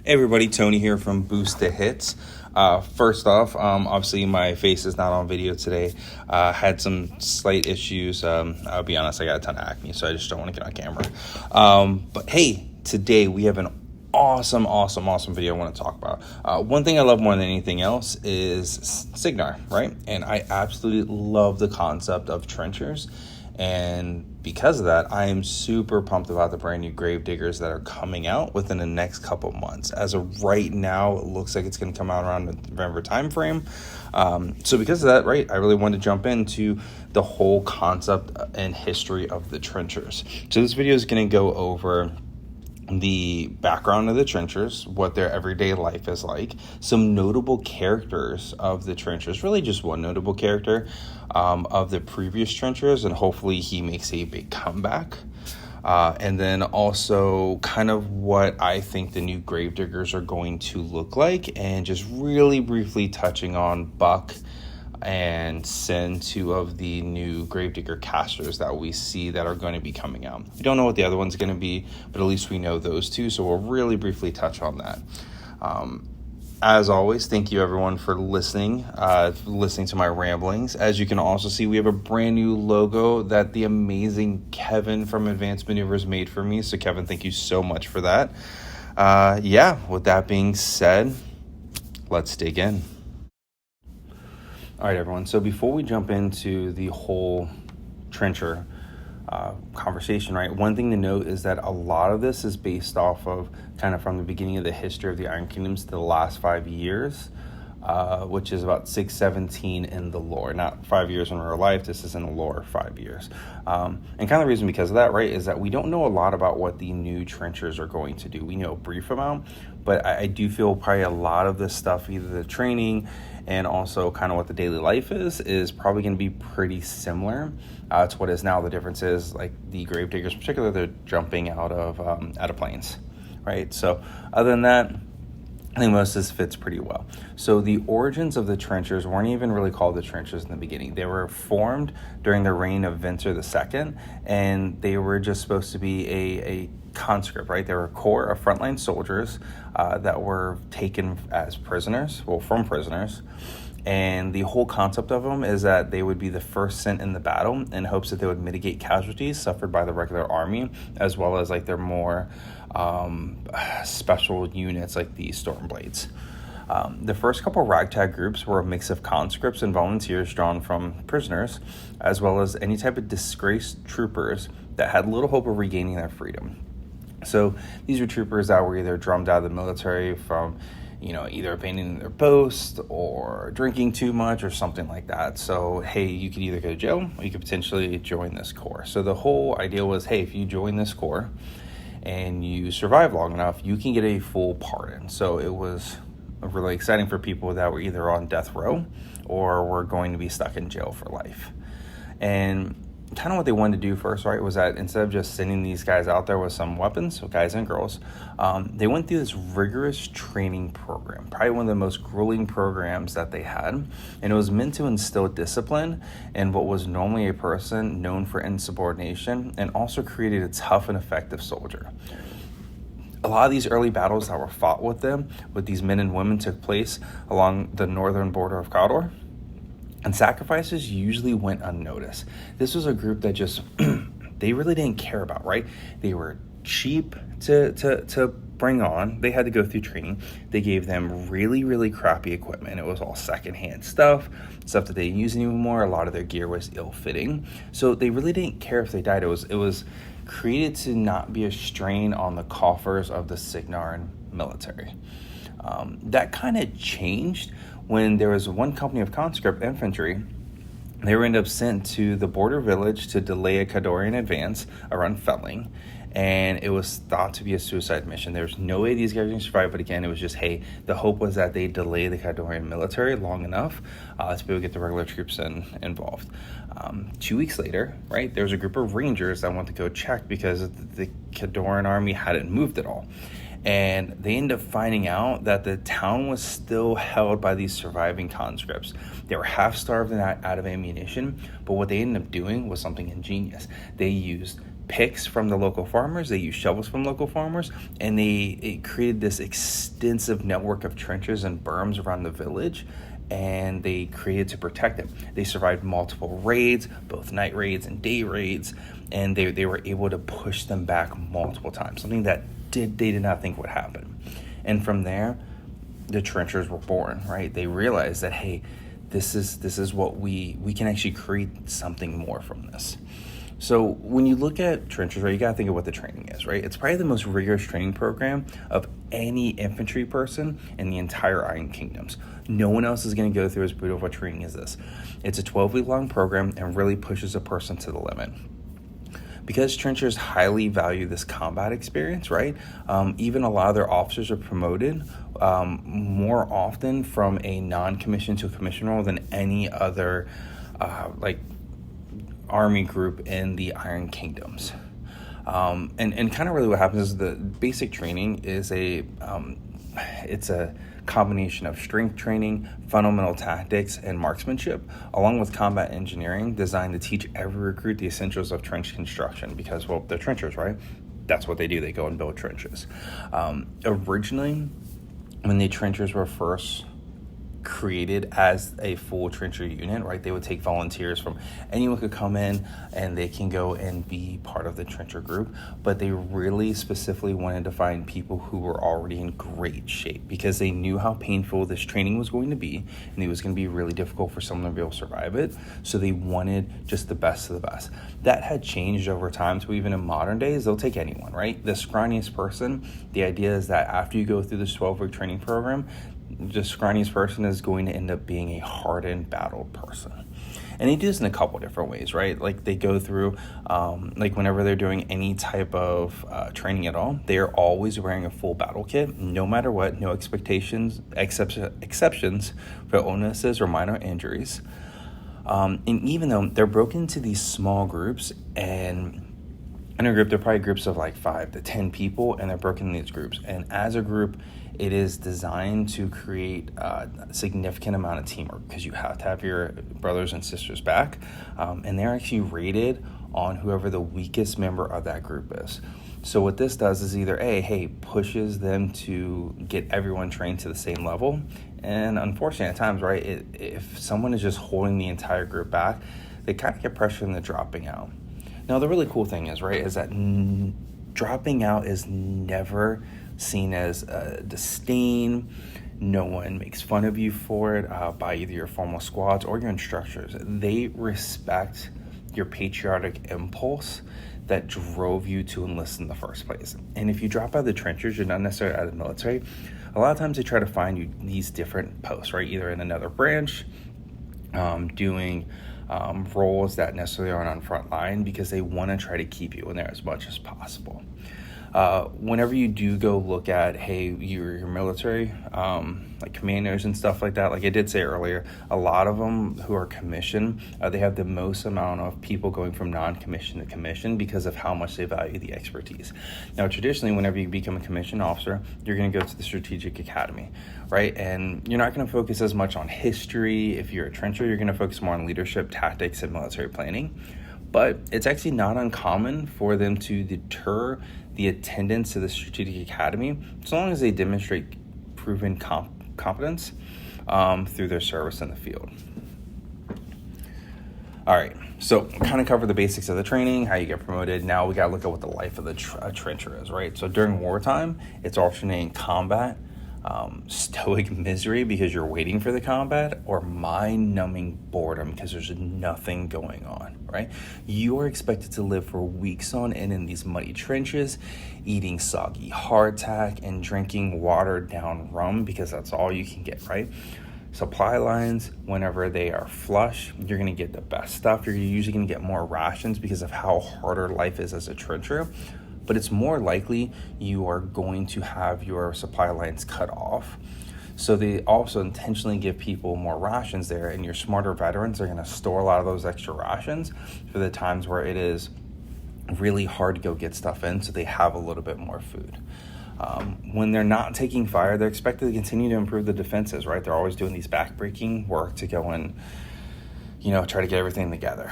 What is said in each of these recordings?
Hey everybody, Tony here from Boost the Hits. First off, obviously my face is not on video today. Had some slight issues. I'll be honest, I got a ton of acne, so I just don't want to get on camera. But hey, today we have an awesome video I want to talk about. One thing I love more than anything else is Cygnar, right? And I absolutely love the concept of trenchers. And because of that, I am super pumped about the brand new Gravediggers that are coming out within the next couple months. As of right now, it looks like it's going to come out around the November timeframe. So because of that, right, I really wanted to jump into the whole concept and history of the trenchers. So this video is going to go over the background of the trenchers, what their everyday life is like, some notable characters of the trenchers, really just one notable character of the previous trenchers, and hopefully he makes a big comeback. And then also kind of what I think the new Gravediggers are going to look like, and just really briefly touching on Buck and Sin, two of the new Gravedigger casters that we see that are going to be coming out. We don't know what the other one's going to be, but at least we know those two, so we'll really briefly touch on that. As always, thank you everyone for listening to my ramblings. As you can also see, we have a brand new logo that the amazing Kevin from Advanced Maneuvers made for me. So Kevin, thank you so much for that. With that being said, let's dig in. All right, everyone. So before we jump into the whole trencher conversation, right, one thing to note is that a lot of this is based off of kind of from the beginning of the history of the Iron Kingdoms to the last 5 years, which is about 617 in the lore. Not 5 years in real life. This is in the lore, 5 years. And kind of the reason because of that, right, is that we don't know a lot about what the new trenchers are going to do. We know a brief amount, but I do feel probably a lot of this stuff, either the training and also kind of what the daily life is probably going to be pretty similar to what is now. The difference is, like, the Gravediggers in particular, they're jumping out of planes, right? So other than that, I think most of this fits pretty well. So the origins of the trenchers weren't even really called the trenchers in the beginning. They were formed during the reign of Winter II, and they were just supposed to be a conscript, right? They were a corps of frontline soldiers that were taken as prisoners, from prisoners. And the whole concept of them is that they would be the first sent in the battle in hopes that they would mitigate casualties suffered by the regular army, as well as like their more special units like the Stormblades. The first couple ragtag groups were a mix of conscripts and volunteers drawn from prisoners, as well as any type of disgraced troopers that had little hope of regaining their freedom. So these were troopers that were either drummed out of the military from, either abandoning their post or drinking too much or something like that. So, hey, you could either go to jail or you could potentially join this corps. So the whole idea was, hey, if you join this corps and you survive long enough, you can get a full pardon. So it was really exciting for people that were either on death row or were going to be stuck in jail for life. And kind of what they wanted to do first, right, was that instead of just sending these guys out there with some weapons, so guys and girls, they went through this rigorous training program, probably one of the most grueling programs that they had, and it was meant to instill discipline in what was normally a person known for insubordination, and also created a tough and effective soldier. A lot of these early battles that were fought with these men and women, took place along the northern border of Cawdor. And sacrifices usually went unnoticed. This was a group that just, they really didn't care about, right? They were cheap to bring on. They had to go through training. They gave them really, really crappy equipment. It was all secondhand stuff that they didn't use anymore. A lot of their gear was ill-fitting. So they really didn't care if they died. It was created to not be a strain on the coffers of the Cygnar military. That kind of changed when there was one company of conscript infantry. They were ended up sent to the border village to delay a Khadorian advance around Felling, and it was thought to be a suicide mission. There was no way these guys were going to survive, but again, it was just, hey, the hope was that they delay the Khadorian military long enough to be able to get the regular troops involved. 2 weeks later, right, there was a group of rangers that went to go check because the Khadorian army hadn't moved at all. And they ended up finding out that the town was still held by these surviving conscripts. They were half-starved and out of ammunition, but what they ended up doing was something ingenious. They used picks from the local farmers, they used shovels from local farmers, and it created this extensive network of trenches and berms around the village, and they created to protect them. They survived multiple raids, both night raids and day raids, and they were able to push them back multiple times, something that they did not think would happen. And from there, the trenchers were born, right? They realized that, hey, this is what we can actually create something more from this. So when you look at trenchers, right, you gotta think of what the training is, right? It's probably the most rigorous training program of any infantry person in the entire Iron Kingdoms. No one else is gonna go through as brutal of a training as this. It's a 12-week long program and really pushes a person to the limit. Because trenchers highly value this combat experience, right? Even a lot of their officers are promoted more often from a non-commissioned to a commissioned role than any other army group in the Iron Kingdoms. And kind of really what happens is the basic training is it's a combination of strength training, fundamental tactics, and marksmanship, along with combat engineering designed to teach every recruit the essentials of trench construction because, well, they're trenchers, right? That's what they do. They go and build trenches. Originally, when the trenchers were first created as a full trencher unit, right, they would take volunteers from anyone could come in and they can go and be part of the trencher group, but they really specifically wanted to find people who were already in great shape because they knew how painful this training was going to be and it was going to be really difficult for someone to be able to survive it, so they wanted just the best of the best. That had changed over time to even in modern days, they'll take anyone, right? The scrawniest person, the idea is that after you go through this 12-week training program, the scrawniest person is going to end up being a hardened, battled person. And they do this in a couple different ways, right? Like they go through, whenever they're doing any type of training at all, they are always wearing a full battle kit, no matter what, no exceptions for illnesses or minor injuries. And even though they're broken into these small groups, and in a group, they're probably groups of like 5 to 10 people, and they're broken in these groups. And as a group, it is designed to create a significant amount of teamwork because you have to have your brothers and sisters back. And they're actually rated on whoever the weakest member of that group is. So what this does is either pushes them to get everyone trained to the same level. And unfortunately, at times, right, if someone is just holding the entire group back, they kind of get pressure into dropping out. Now, the really cool thing is, right, is that dropping out is never seen as a disdain. No one makes fun of you for it by either your formal squads or your instructors. They respect your patriotic impulse that drove you to enlist in the first place. And if you drop out of the trenches, you're not necessarily out of the military. A lot of times they try to find you these different posts, right, either in another branch, doing roles that necessarily aren't on front line because they want to try to keep you in there as much as possible. Whenever you do go look at, your military, like commanders and stuff like that, like I did say earlier, a lot of them who are commissioned, they have the most amount of people going from non-commissioned to commissioned because of how much they value the expertise. Now, traditionally, whenever you become a commissioned officer, you're going to go to the Strategic Academy, right? And you're not going to focus as much on history. If you're a trencher, you're going to focus more on leadership, tactics, and military planning. But it's actually not uncommon for them to deter the attendance to the Strategic Academy as long as they demonstrate proven competence through their service in the field. All right, so kind of cover the basics of the training, how you get promoted. Now we got to look at what the life of the trencher is, right? So during wartime, it's alternating combat, stoic misery because you're waiting for the combat, or mind-numbing boredom because there's nothing going on, right? You are expected to live for weeks on end in these muddy trenches, eating soggy hardtack and drinking watered-down rum because that's all you can get, right? Supply lines, whenever they are flush, you're going to get the best stuff. You're usually going to get more rations because of how harder life is as a trencher. But it's more likely you are going to have your supply lines cut off. So they also intentionally give people more rations there, and your smarter veterans are going to store a lot of those extra rations for the times where it is really hard to go get stuff in, so they have a little bit more food. When they're not taking fire, they're expected to continue to improve the defenses, right? They're always doing these backbreaking work to go and try to get everything together.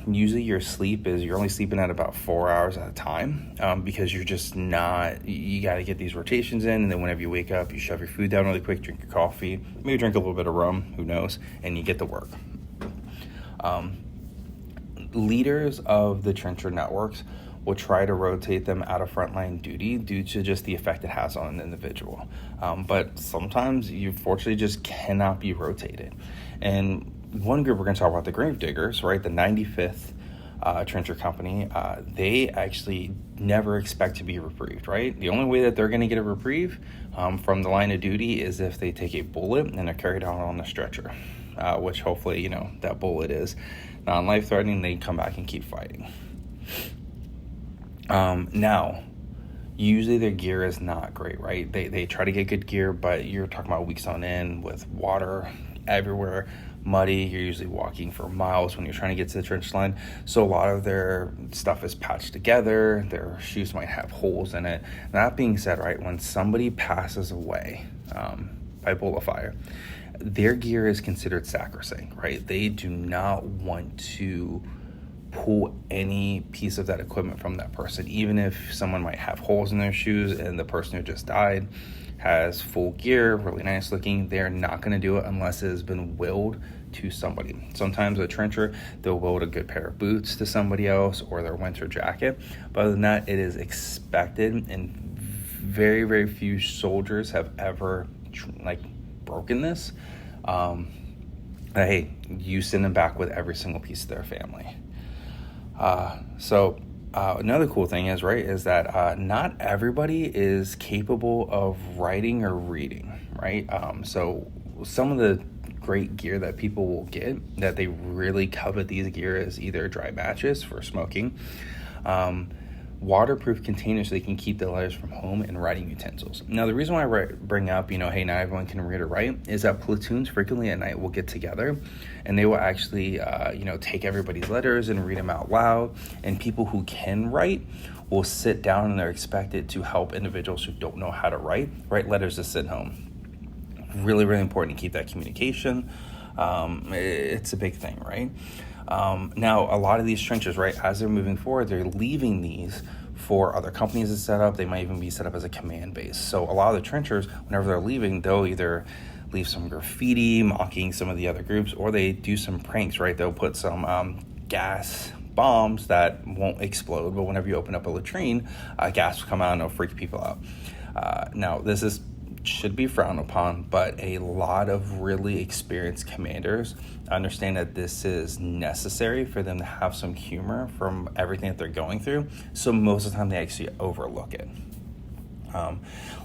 Usually your sleep is, you're only sleeping at about 4 hours at a time, because you're just not, you got to get these rotations in. And then whenever you wake up, you shove your food down really quick, drink your coffee, maybe drink a little bit of rum, who knows, and you get to work. Leaders of the trencher networks will try to rotate them out of frontline duty due to just the effect it has on an individual. But sometimes you fortunately just cannot be rotated. And one group we're going to talk about, the grave diggers, right? The 95th trencher company, they actually never expect to be reprieved, right? The only way that they're going to get a reprieve from the line of duty is if they take a bullet and they're carried out on a stretcher, which hopefully, that bullet is non-life-threatening. They come back and keep fighting. Now, usually their gear is not great, right? They try to get good gear, but you're talking about weeks on end with water everywhere, muddy. You're usually walking for miles when you're trying to get to the trench line. So a lot of their stuff is patched together. Their shoes might have holes in it. That being said, right, when somebody passes away by bullet fire, their gear is considered sacrosanct, right? They do not want to pull any piece of that equipment from that person, even if someone might have holes in their shoes and the person who just died has full gear, really nice looking. They're not going to do it unless it has been willed to somebody. Sometimes a trencher, they'll will a good pair of boots to somebody else or their winter jacket. But other than that, it is expected, and very, very few soldiers have ever broken this. Hey, you send them back with every single piece of their family. Another cool thing is, right, is that not everybody is capable of writing or reading, right? So some of the great gear that people will get, that they really covet these gear, is either dry matches for smoking, waterproof containers so they can keep the letters from home, and writing utensils. Now, the reason why I bring up, hey, not everyone can read or write, is that platoons frequently at night will get together and they will actually, take everybody's letters and read them out loud. And people who can write will sit down and they're expected to help individuals who don't know how to write letters to send home. Really, really important to keep that communication. It's a big thing, right? Now, a lot of these trenches, right, as they're moving forward, they're leaving these for other companies to set up. They might even be set up as a command base. So a lot of the trenchers, whenever they're leaving, they'll either leave some graffiti mocking some of the other groups, or they do some pranks, right? They'll put some gas bombs that won't explode, but whenever you open up a latrine, gas will come out and it'll freak people out. Now, this should be frowned upon, but a lot of really experienced commanders understand that this is necessary for them to have some humor from everything that they're going through. So most of the time they actually overlook it.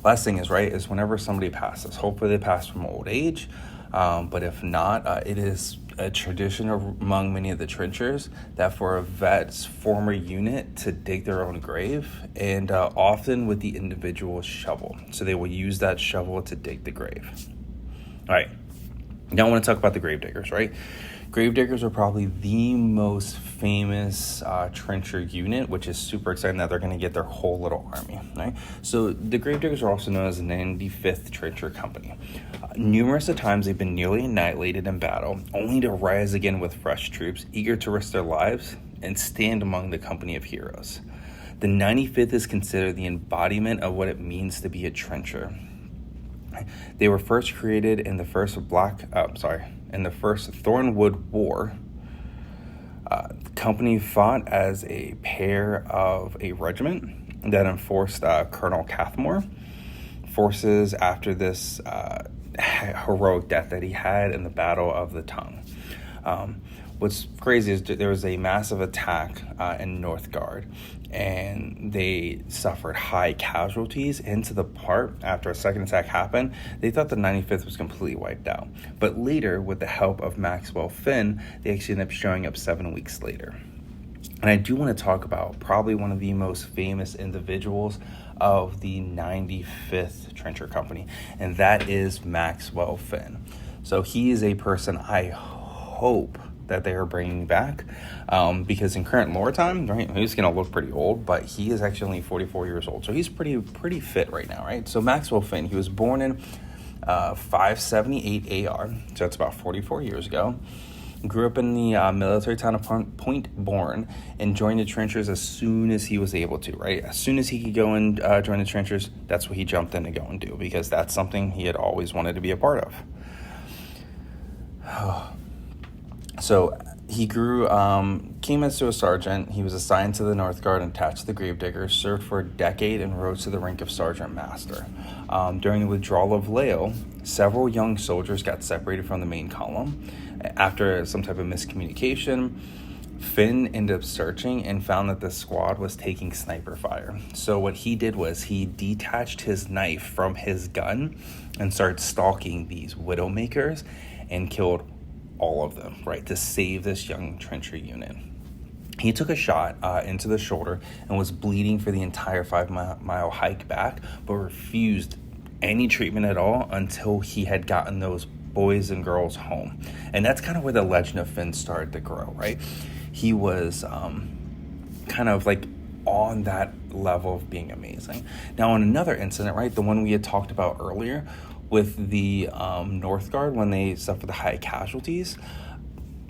Last thing is, right, is whenever somebody passes, hopefully they pass from old age, but if not, it is a tradition among many of the trenchers that for a vet's former unit to dig their own grave, and often with the individual shovel. So they will use that shovel to dig the grave. All right, now I want to talk about the grave diggers, right? Grave diggers are probably the most famous trencher unit, which is super exciting that they're going to get their whole little army, right? So the grave diggers are also known as the 95th Trencher Company. Numerous of times they've been nearly annihilated in battle, only to rise again with fresh troops, eager to risk their lives and stand among the company of heroes. The 95th is considered the embodiment of what it means to be a trencher. They were first created in the first Thornwood War. The company fought as a pair of a regiment that enforced Colonel Cathmore forces after this heroic death that he had in the Battle of the Tongue. What's crazy is there was a massive attack in Northgard, and they suffered high casualties. Into the part after a second attack happened, they thought the 95th was completely wiped out. But later, with the help of Maxwell Finn, they actually ended up showing up 7 weeks later. And I do want to talk about probably one of the most famous individuals of the 95th Trencher Company, and that is Maxwell Finn. So he is a person I hope that they are bringing back, because in current lore time, right, he's going to look pretty old, but he is actually only 44 years old, so he's pretty fit right now, right? So Maxwell Finn, he was born in 578 AR, so that's about 44 years ago, Grew up in the military town of Point Bourne and joined the trenchers as soon as he was able to, right? As soon as he could go and join the trenchers, that's what he jumped in to go and do, because that's something he had always wanted to be a part of. So he grew, came as to a sergeant. He was assigned to the North Guard and attached to the Gravediggers, served for a decade, and rose to the rank of sergeant master. During the withdrawal of Laos, several young soldiers got separated from the main column. After some type of miscommunication, Finn ended up searching and found that the squad was taking sniper fire. So what he did was he detached his knife from his gun and started stalking these Widowmakers and killed all of them, right, to save this young trencher unit. He took a shot into the shoulder and was bleeding for the entire 5-mile hike back, but refused any treatment at all until he had gotten those boys and girls home. And that's kind of where the legend of Finn started to grow, right? He was kind of like on that level of being amazing. Now, on another incident, right, the one we had talked about earlier with the North Guard when they suffered the high casualties,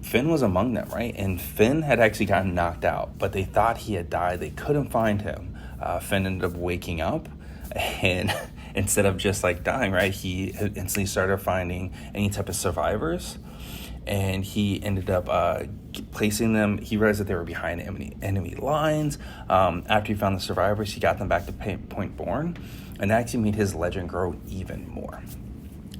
Finn was among them, right? And Finn had actually gotten knocked out, but they thought he had died. They couldn't find him. Finn ended up waking up, and instead of just like dying, right, he instantly started finding any type of survivors, and he ended up placing them. He realized that they were behind enemy lines. After he found the survivors, he got them back to Point Bourne, and that actually made his legend grow even more.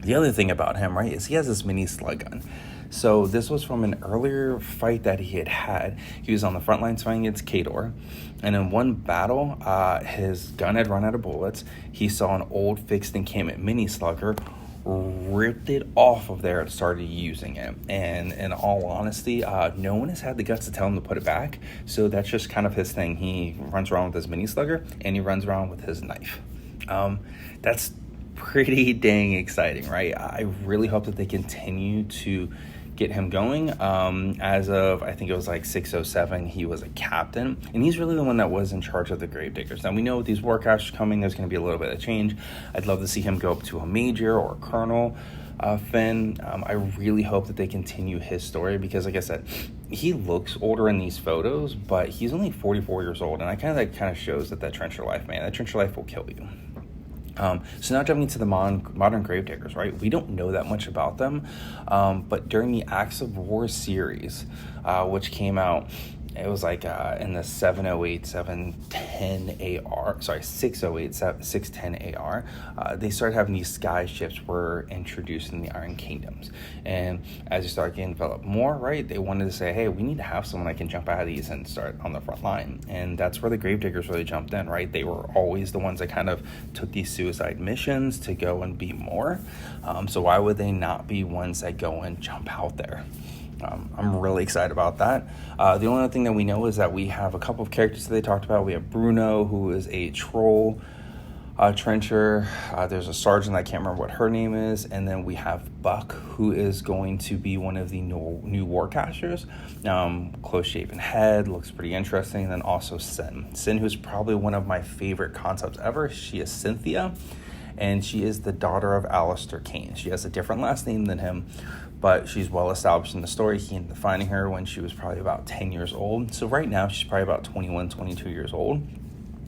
The other thing about him, right, is he has this mini slug gun. So this was from an earlier fight that he had. He was on the front lines fighting against Khador, and in one battle, his gun had run out of bullets. He saw an old fixed encampment mini slugger, ripped it off of there and started using it. And in all honesty, no one has had the guts to tell him to put it back. So that's just kind of his thing. He runs around with his mini slugger, and he runs around with his knife. That's pretty dang exciting, right? I really hope that they continue to get him going. As of, I think it was like 607, he was a captain, and he's really the one that was in charge of the Gravediggers. Now, we know with these Warcasts coming, there's going to be a little bit of change. I'd love to see him go up to a major or a colonel. Finn, I really hope that they continue his story, because like I said, he looks older in these photos, but he's only 44 years old, and that kind of shows that trencher life, man, that trencher life will kill you. So now jumping into the modern Gravediggers, right? We don't know that much about them, but during the Acts of War series, which came out, it was like in the 608 610 AR, they started having these sky ships were introduced in the Iron Kingdoms. And as you start getting developed more, right, they wanted to say, hey, we need to have someone that can jump out of these and start on the front line. And that's where the Gravediggers really jumped in, right? They were always the ones that kind of took these suicide missions to go and be more. So why would they not be ones that go and jump out there? I'm really excited about that. The only other thing that we know is that we have a couple of characters that they talked about. We have Bruno, who is a troll trencher. There's a sergeant, I can't remember what her name is. And then we have Buck, who is going to be one of the new Warcasters. Close-shaven head, looks pretty interesting. And then also Sin, who's probably one of my favorite concepts ever. She is Cynthia, and she is the daughter of Alistair Kane. She has a different last name than him, but she's well established in the story. He ended up finding her when she was probably about 10 years old. So right now, she's probably about 21, 22 years old.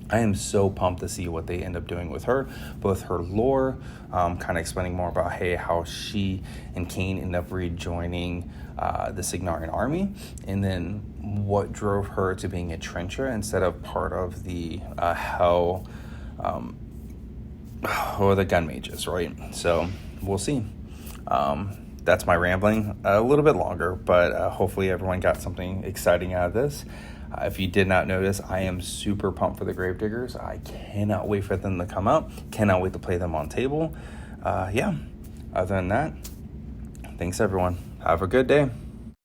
I am so pumped to see what they end up doing with her, both her lore, kind of explaining more about, how she and Kane end up rejoining the Signarian army, and then what drove her to being a trencher instead of part of the Hell, or the gun mages, right? So we'll see. That's my rambling, a little bit longer, but hopefully everyone got something exciting out of this. If you did not notice, I am super pumped for the Gravediggers. I cannot wait for them to come out. Cannot wait to play them on table. Other than that, thanks everyone. Have a good day.